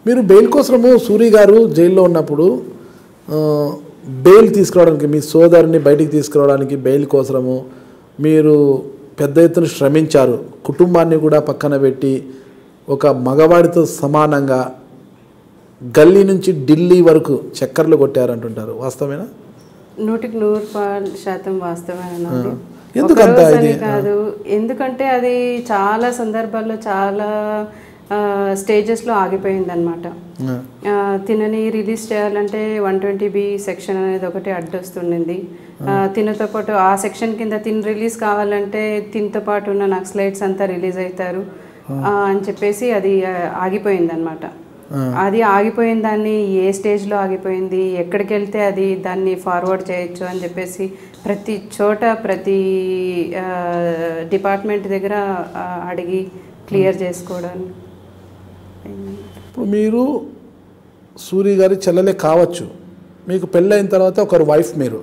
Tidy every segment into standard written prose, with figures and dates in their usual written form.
మీరు బెయిల్ కోసము సూరి గారు జైల్లో ఉన్నప్పుడు బెయిల్ తీసుకురావడానికి మీ సోదరుని బయటికి తీసుకురావడానికి బెయిల్ కోసము మీరు పెద్ద ఎత్తున శ్రమించారు, కుటుంబాన్ని కూడా పక్కన పెట్టి ఒక మగవాడితో సమానంగా గల్లీ నుంచి ఢిల్లీ వరకు చక్కర్లు కొట్టారంటుంటారు, వాస్తవేనా? 100% వాస్తవేనండి. ఎందుకంత ఇది కాదు, ఎందుకంటే అది చాలా సందర్భాల్లో చాలా స్టేజెస్లో ఆగిపోయింది అనమాట. తినని రిలీజ్ చేయాలంటే 120B సెక్షన్ అనేది ఒకటి అడ్డొస్తుండింది. తినతో పాటు ఆ సెక్షన్ కింద తిని రిలీజ్ కావాలంటే తినతో పాటు ఉన్న నక్సలైట్స్ అంతా రిలీజ్ అవుతారు అని చెప్పేసి అది ఆగిపోయింది అనమాట. అది ఆగిపోయిన దాన్ని ఏ స్టేజ్లో ఆగిపోయింది, ఎక్కడికి వెళ్తే అది దాన్ని ఫార్వర్డ్ చేయొచ్చు అని చెప్పేసి ప్రతి చోట ప్రతి డిపార్ట్మెంట్ దగ్గర అడిగి క్లియర్ చేసుకోవడానికి. ఇప్పుడు మీరు సూరి గారి చెల్లెలే కావచ్చు, మీకు పెళ్ళైన తర్వాత ఒకరు వైఫ్, మీరు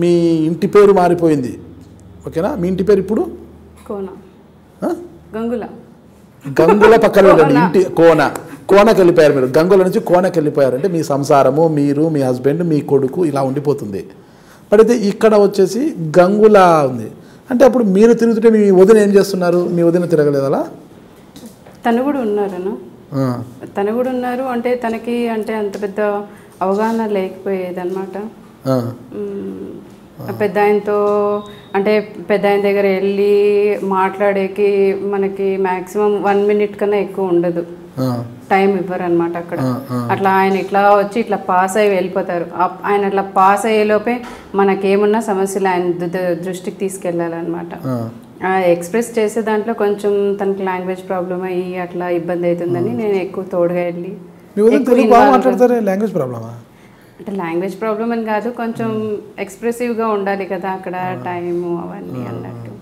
మీ ఇంటి పేరు మారిపోయింది, ఓకేనా? మీ ఇంటి పేరు ఇప్పుడు గంగుల పక్కన వెళ్ళండి, ఇంటి కోనకి వెళ్ళిపోయారు మీరు. గంగుల నుంచి కోనకి వెళ్ళిపోయారు అంటే మీ సంసారము, మీరు, మీ హస్బెండ్, మీ కొడుకు ఇలా ఉండిపోతుంది. బట్ అయితే ఇక్కడ వచ్చేసి గంగుల ఉంది అంటే అప్పుడు మీరు తిరుగుతుంటే మీ వదిన ఏం చేస్తున్నారు? మీ వదిన తిరగలేదు అలా? తను కూడా ఉన్నారు అంటే తనకి అంటే అంత పెద్ద అవగాహన లేకపోయేది అనమాట. పెద్ద ఆయనతో అంటే పెద్ద ఆయన దగ్గర వెళ్ళి మాట్లాడేకి మనకి మ్యాక్సిమం 1 minute కన్నా ఎక్కువ ఉండదు, టైం ఇవ్వరు అనమాట అక్కడ. అట్లా ఆయన ఇట్లా వచ్చి ఇట్లా పాస్ అయ్యి వెళ్ళిపోతారు. ఆయన అట్లా పాస్ అయ్యేలోపే మనకేమున్నా సమస్యలు ఆయన దృష్టికి తీసుకెళ్ళాలన్నమాట. ఎక్స్ప్రెస్ చేసే దాంట్లో కొంచెం తనకి లాంగ్వేజ్ ప్రాబ్లమ్ అయ్యి అట్లా ఇబ్బంది అవుతుందని నేను ఎక్కువ తోడుగా వెళ్ళి. అంటే లాంగ్వేజ్ ప్రాబ్లమ్ అని కాదు, కొంచెం ఎక్స్ప్రెసివ్గా ఉండాలి కదా అక్కడ టైము అవన్నీ అన్నట్టు.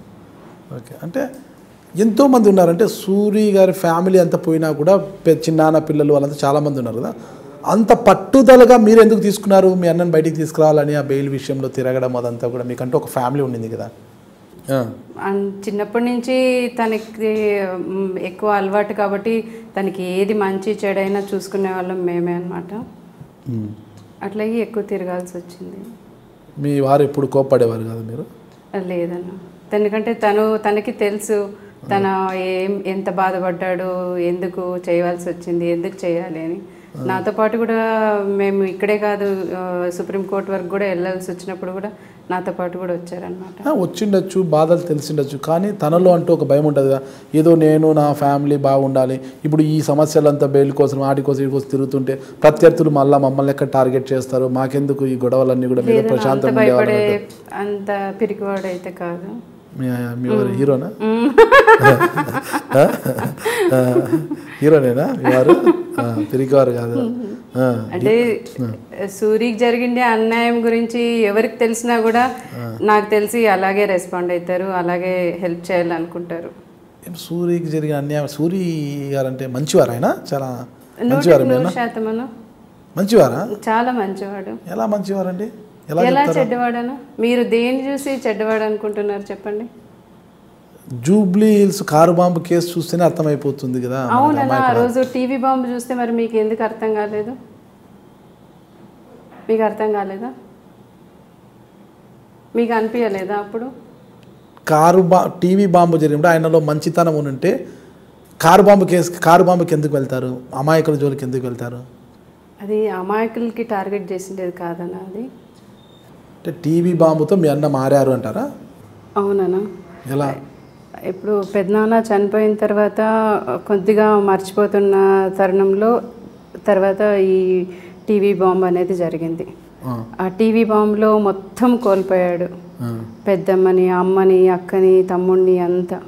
ఓకే, అంటే ఎంతోమంది ఉన్నారంటే సూరి గారి ఫ్యామిలీ అంతా పోయినా కూడా చిన్నాన్న పిల్లలు వాళ్ళంతా చాలామంది ఉన్నారు కదా, అంత పట్టుదలగా మీరు ఎందుకు తీసుకున్నారు మీ అన్నని బయటికి తీసుకురావాలని? ఆ బెయిల్ విషయంలో తిరగడం అదంతా కూడా మీకంటూ ఒక ఫ్యామిలీ ఉండింది కదా. చిన్నప్పటి నుంచి తనకి ఎక్కువ అలవాటు కాబట్టి తనకి ఏది మంచి చెడైనా చూసుకునే వాళ్ళం మేమే అనమాట. అట్లాగే ఎక్కువ తిరగాల్సి వచ్చింది. మీ వారు ఎప్పుడు కోప్పడేవారు కాదు మీరు? లేదన్న, ఎందుకంటే తనకి తెలుసు తన ఎంత బాధపడ్డాడు, ఎందుకు చేయవలసి వచ్చింది, ఎందుకు చేయాలి అని. నాతో పాటు కూడా మేము ఇక్కడే కాదు సుప్రీంకోర్టు వరకు కూడా వెళ్ళాల్సి వచ్చినప్పుడు కూడా నాతో పాటు కూడా వచ్చారనమాట. వచ్చిండొచ్చు, బాధలు తెలిసిండొచ్చు, కానీ తనలో అంటూ ఒక భయం ఉంటుంది కదా, ఏదో నేను నా ఫ్యామిలీ బాగుండాలి. ఇప్పుడు ఈ సమస్యలంతా బెయిల్ కోసం వాటి కోసం వీటి కోసం తిరుగుతుంటే ప్రత్యర్థులు మళ్ళీ మమ్మల్ని ఎక్కడ టార్గెట్ చేస్తారు, మాకెందుకు ఈ గొడవలన్నీ కూడా మీరు ప్రశాంతంగా భయపడే అంత పిరికివాడు అయితే కాదు. మీ వారు హీరోనా? హీరోనేనా మీ వారు? పిరికివారు కాదు. అంటే సూరికి జరిగిండే అన్యాయం గురించి ఎవరికి తెలిసినా కూడా నాకు తెలిసి అలాగే రెస్పాండ్ అవుతారు, అలాగే హెల్ప్ చేయాలనుకుంటారు. సూరికి జరిగిన అన్యాయం, సూరి గారు అంటే మంచివారు, ఆయన చాలా 100% మంచివారా? చాలా మంచివాడు. ఎలా మంచివారండి? ఎలా చెడ్డవాడనా? మీరు దేన్ని చూసి చెడ్డవాడు అనుకుంటున్నారు చెప్పండి? Jubilee hills car bomb case చూస్తేనే అర్థమైపోతుంది కదా. అవునన్నా, ఆ రోజు టీవీ బాంబు చూస్తే మరి మీకు ఎందుకు అర్థం కాలేదు? మీకు అర్థం కాలేదా? మీకు అనిపించలేదా అప్పుడు? టీవీ బాంబు జరిగినప్పుడు ఆయనలో మంచితనం ఉంటే కారు బాంబుకి ఎందుకు వెళ్తారు? అమాయకుల జోలికి ఎందుకు వెళ్తారు? అది అమాయకులకి టార్గెట్ చేసిండేది కాదన్నా. అది అంటే టీవీ బాంబుతో మీ అన్న మారారు అంటారా? అవునన్నా. ఎలా? ఇప్పుడు పెద్దనాన్న చనిపోయిన తర్వాత కొద్దిగా మర్చిపోతున్న తరుణంలో తర్వాత ఈ టీవీ బాంబు అనేది జరిగింది. ఆ టీవీ బాంబులో మొత్తం కోల్పోయాడు, పెద్దమ్మని, అమ్మని, అక్కని, తమ్ముడిని అంతా.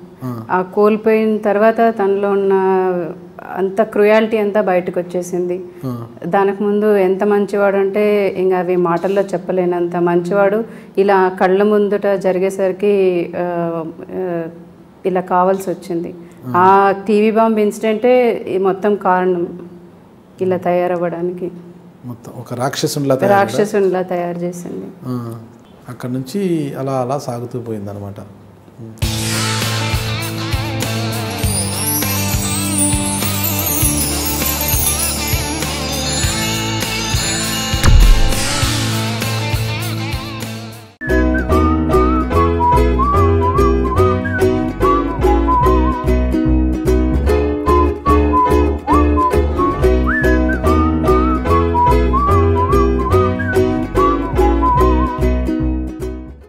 ఆ కోల్పోయిన తర్వాత తనలో ఉన్న అంత క్రుయాలిటీ అంతా బయటకు వచ్చేసింది. దానికి ముందు ఎంత మంచివాడు అంటే ఇంకా అవి మాటల్లో చెప్పలేనంత మంచివాడు. ఇలా కళ్ళ ముందుట జరిగేసరికి ఇలా కావాల్సి వచ్చింది. ఆ టీవీ బాంబ్ ఇన్సిడెంటే మొత్తం కారణం ఇలా తయారవ్వడానికి. మొత్తం ఒక రాక్షసునిలా రాక్షసునిలా తయారు చేసింది. అక్కడ నుంచి అలా అలా సాగుతూ పోయింది అనమాట.